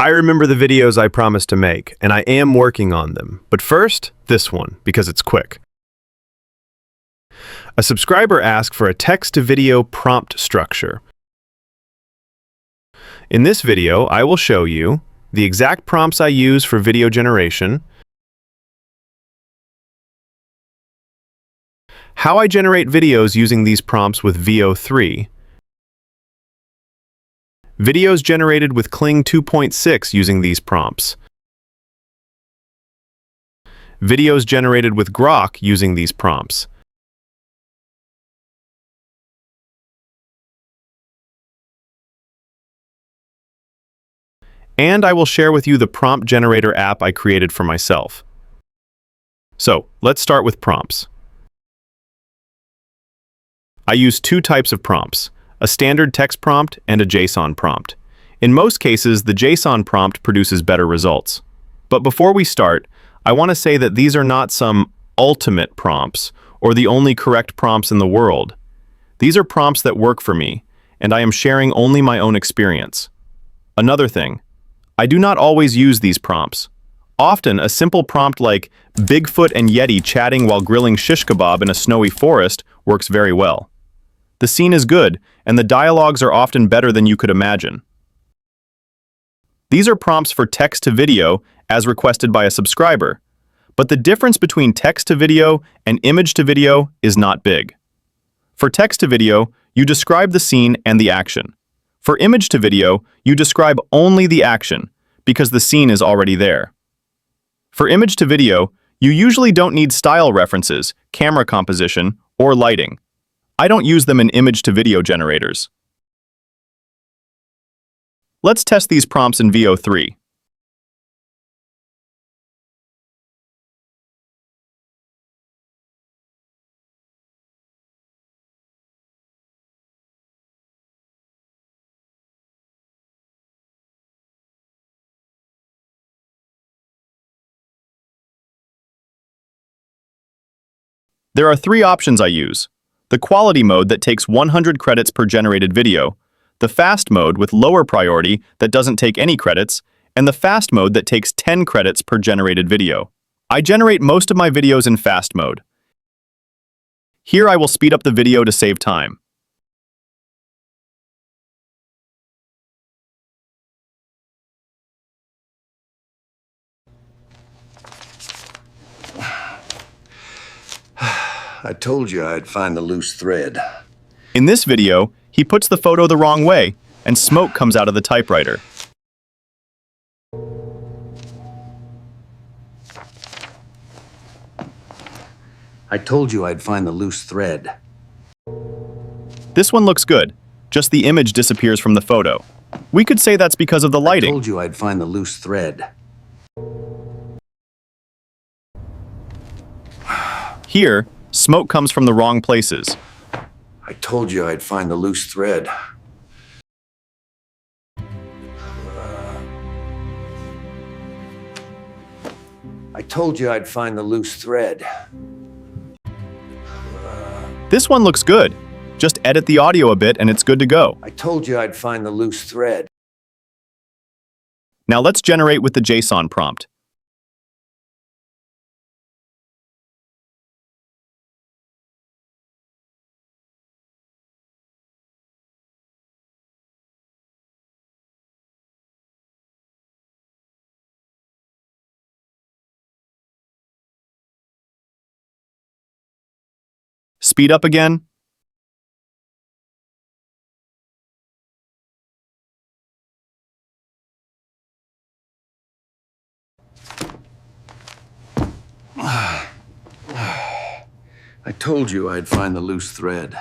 I remember the videos I promised to make, and I am working on them. But first, this one, because it's quick. A subscriber asked for a text-to-video prompt structure. In this video, I will show you the exact prompts I use for video generation, how I generate videos using these prompts with VEO3, videos generated with Kling 2.6 using these prompts, videos generated with Grok using these prompts, and I will share with you the prompt generator app I created for myself. So, let's start with prompts. I use two types of prompts, a standard text prompt and a JSON prompt. In most cases, the JSON prompt produces better results. But before we start, I want to say that these are not some ultimate prompts or the only correct prompts in the world. These are prompts that work for me, and I am sharing only my own experience. Another thing, I do not always use these prompts. Often, a simple prompt like Bigfoot and Yeti chatting while grilling shish kebab in a snowy forest works very well. The scene is good, and the dialogues are often better than you could imagine. These are prompts for text to video as requested by a subscriber, but the difference between text to video and image to video is not big. For text to video, you describe the scene and the action. For image to video, you describe only the action, because the scene is already there. For image to video, you usually don't need style references, camera composition, or lighting. I don't use them in image to video generators. Let's test these prompts in VEO3. There are three options I use. The quality mode that takes 100 credits per generated video, the fast mode with lower priority that doesn't take any credits, and the fast mode that takes 10 credits per generated video. I generate most of my videos in fast mode. Here I will speed up the video to save time. I told you I'd find the loose thread. In this video, he puts the photo the wrong way, and smoke comes out of the typewriter. I told you I'd find the loose thread. This one looks good, just the image disappears from the photo. We could say that's because of the lighting. I told you I'd find the loose thread. Here, smoke comes from the wrong places. I told you I'd find the loose thread. I told you I'd find the loose thread. This one looks good. Just edit the audio a bit and it's good to go. I told you I'd find the loose thread. Now let's generate with the JSON prompt. Speed up again. I told you I'd find the loose thread.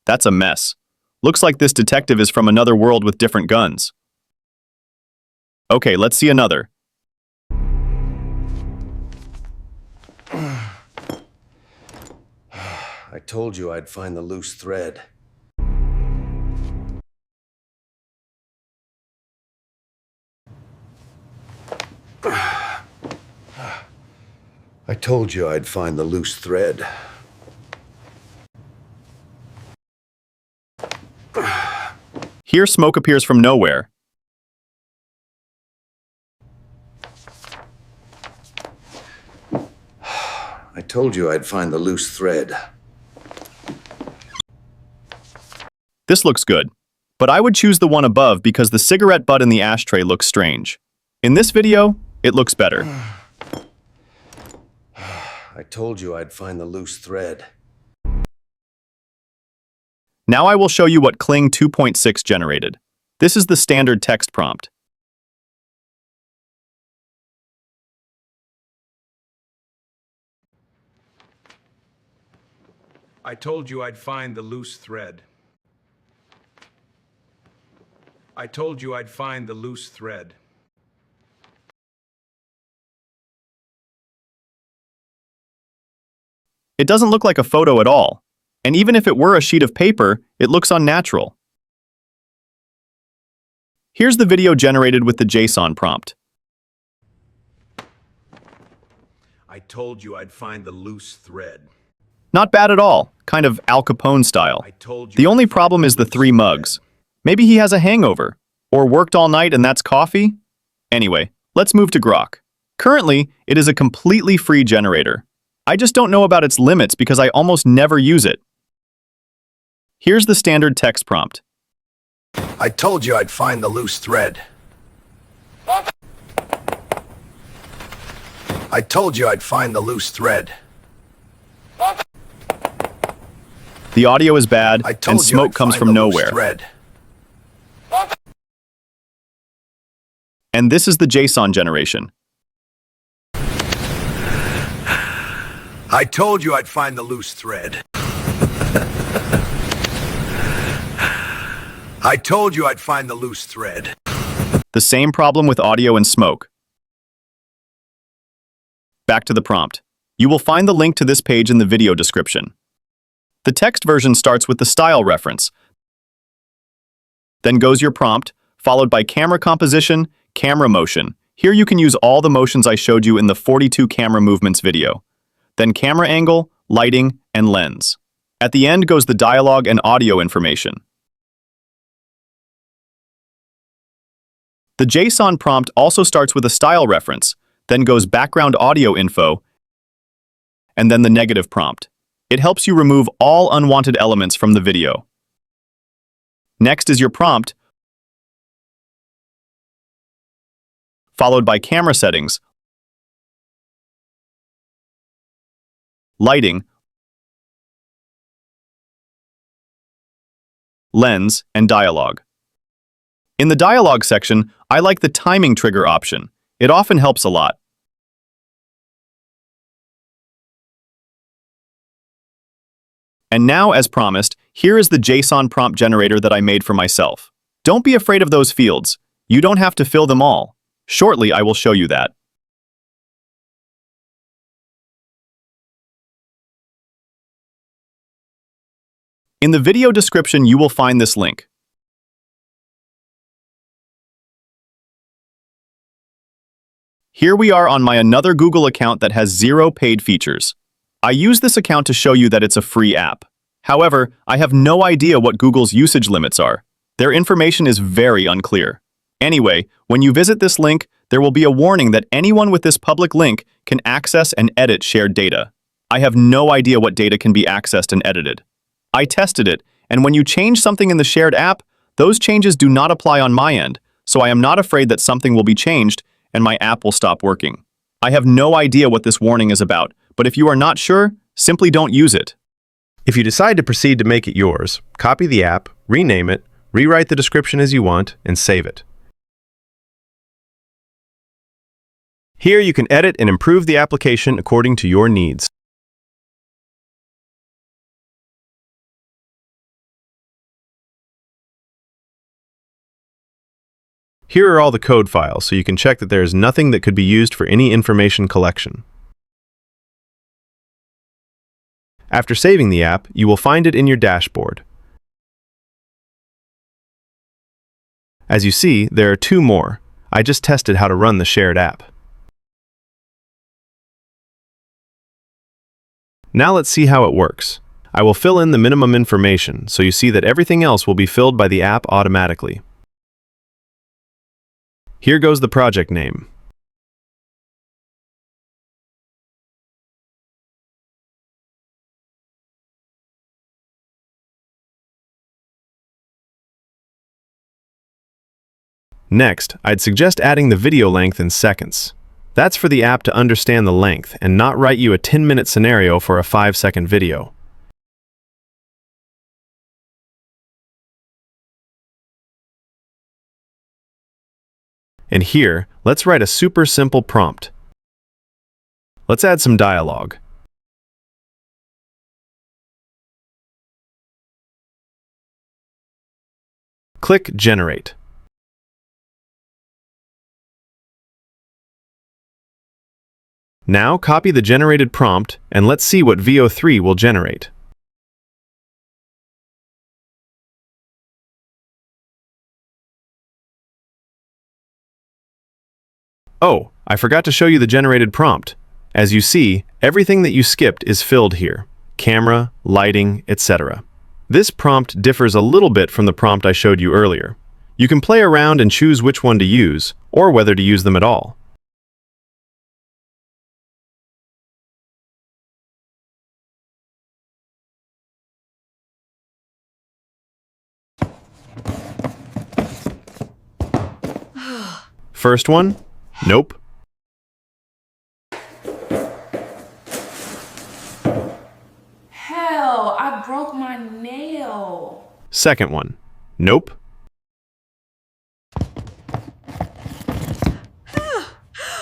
That's a mess. Looks like this detective is from another world with different guns. Okay, let's see another. I told you I'd find the loose thread. I told you I'd find the loose thread. Here, smoke appears from nowhere. I told you I'd find the loose thread. This looks good, but I would choose the one above because the cigarette butt in the ashtray looks strange. In this video, it looks better. I told you I'd find the loose thread. Now I will show you what Kling 2.6 generated. This is the standard text prompt. I told you I'd find the loose thread. I told you I'd find the loose thread. It doesn't look like a photo at all. And even if it were a sheet of paper, it looks unnatural. Here's the video generated with the JSON prompt. I told you I'd find the loose thread. Not bad at all, kind of Al Capone style. I told you The only I'd find problem is the loose 3 mugs. thread. Maybe he has a hangover, or worked all night and that's coffee? Anyway, let's move to Grok. Currently, it is a completely free generator. I just don't know about its limits because I almost never use it. Here's the standard text prompt. I told you I'd find the loose thread. I told you I'd find the loose thread. The audio is bad, I told and you smoke I'd comes find from the loose nowhere. thread. And this is the JSON generation. I told you I'd find the loose thread. I told you I'd find the loose thread. The same problem with audio and smoke. Back to the prompt. You will find the link to this page in the video description. The text version starts with the style reference. Then goes your prompt, followed by camera composition, camera motion. Here you can use all the motions I showed you in the 42 camera movements video. Then camera angle, lighting, and lens. At the end goes the dialogue and audio information. The JSON prompt also starts with a style reference, then goes background audio info, and then the negative prompt. It helps you remove all unwanted elements from the video. Next is your prompt, followed by camera settings, lighting, lens, and dialogue. In the dialogue section, I like the timing trigger option. It often helps a lot. And now, as promised, here is the JSON prompt generator that I made for myself. Don't be afraid of those fields. You don't have to fill them all. Shortly, I will show you that. In the video description, you will find this link. Here we are on my another Google account that has 0 paid features. I use this account to show you that it's a free app. However, I have no idea what Google's usage limits are. Their information is very unclear. Anyway, when you visit this link, there will be a warning that anyone with this public link can access and edit shared data. I have no idea what data can be accessed and edited. I tested it, and when you change something in the shared app, those changes do not apply on my end, so I am not afraid that something will be changed and my app will stop working. I have no idea what this warning is about, but if you are not sure, simply don't use it. If you decide to proceed to make it yours, copy the app, rename it, rewrite the description as you want, and save it. Here you can edit and improve the application according to your needs. Here are all the code files, so you can check that there is nothing that could be used for any information collection. After saving the app, you will find it in your dashboard. As you see, there are 2 more. I just tested how to run the shared app. Now let's see how it works. I will fill in the minimum information, so you see that everything else will be filled by the app automatically. Here goes the project name. Next, I'd suggest adding the video length in seconds. That's for the app to understand the length and not write you a 10-minute scenario for a 5-second video. And here, let's write a super simple prompt. Let's add some dialogue. Click Generate. Now copy the generated prompt and let's see what VEO3 will generate. Oh, I forgot to show you the generated prompt. As you see, everything that you skipped is filled here. Camera, lighting, etc. This prompt differs a little bit from the prompt I showed you earlier. You can play around and choose which one to use, or whether to use them at all. First one, nope. Hell, I broke my nail. Second one, nope.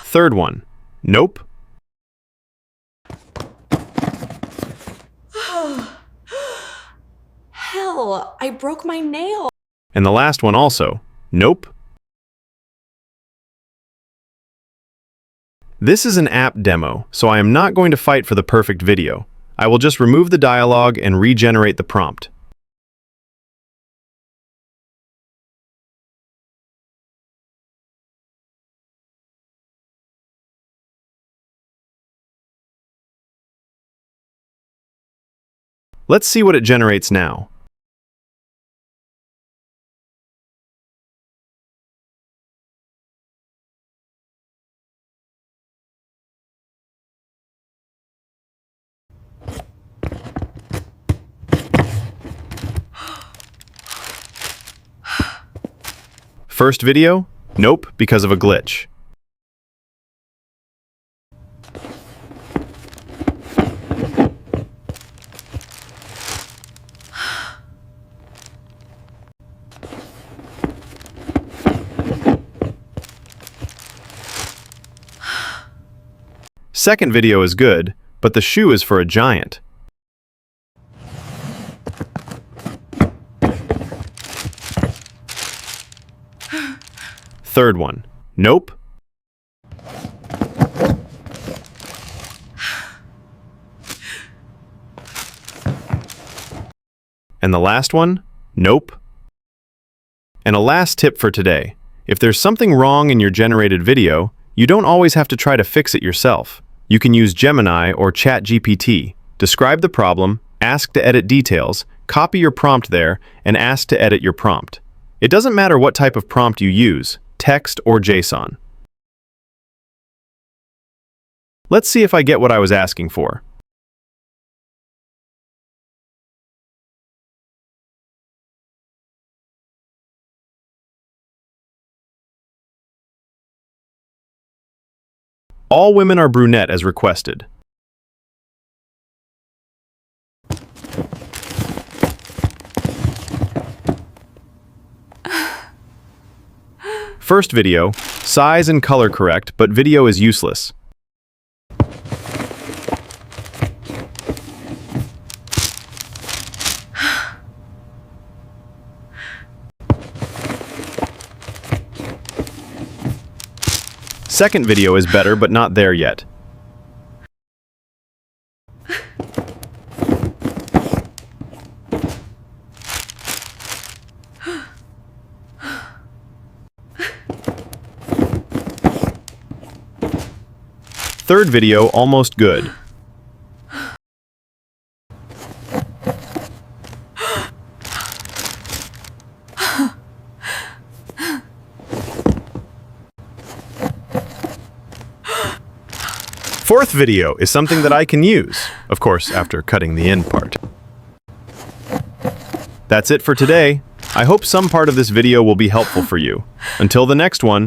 Third one, nope. Hell, I broke my nail. And the last one also, nope. This is an app demo, so I am not going to fight for the perfect video. I will just remove the dialogue and regenerate the prompt. Let's see what it generates now. First video? Nope, because of a glitch. Second video is good, but the shoe is for a giant. Third one, nope. And the last one, nope. And a last tip for today. If there's something wrong in your generated video, you don't always have to try to fix it yourself. You can use Gemini or ChatGPT. Describe the problem, ask to edit details, copy your prompt there, and ask to edit your prompt. It doesn't matter what type of prompt you use, text or JSON. Let's see if I get what I was asking for. All women are brunette as requested. First video, size and color correct, but video is useless. Second video is better, but not there yet. Third video, almost good. Fourth video is something that I can use, of course, after cutting the end part. That's it for today. I hope some part of this video will be helpful for you. Until the next one.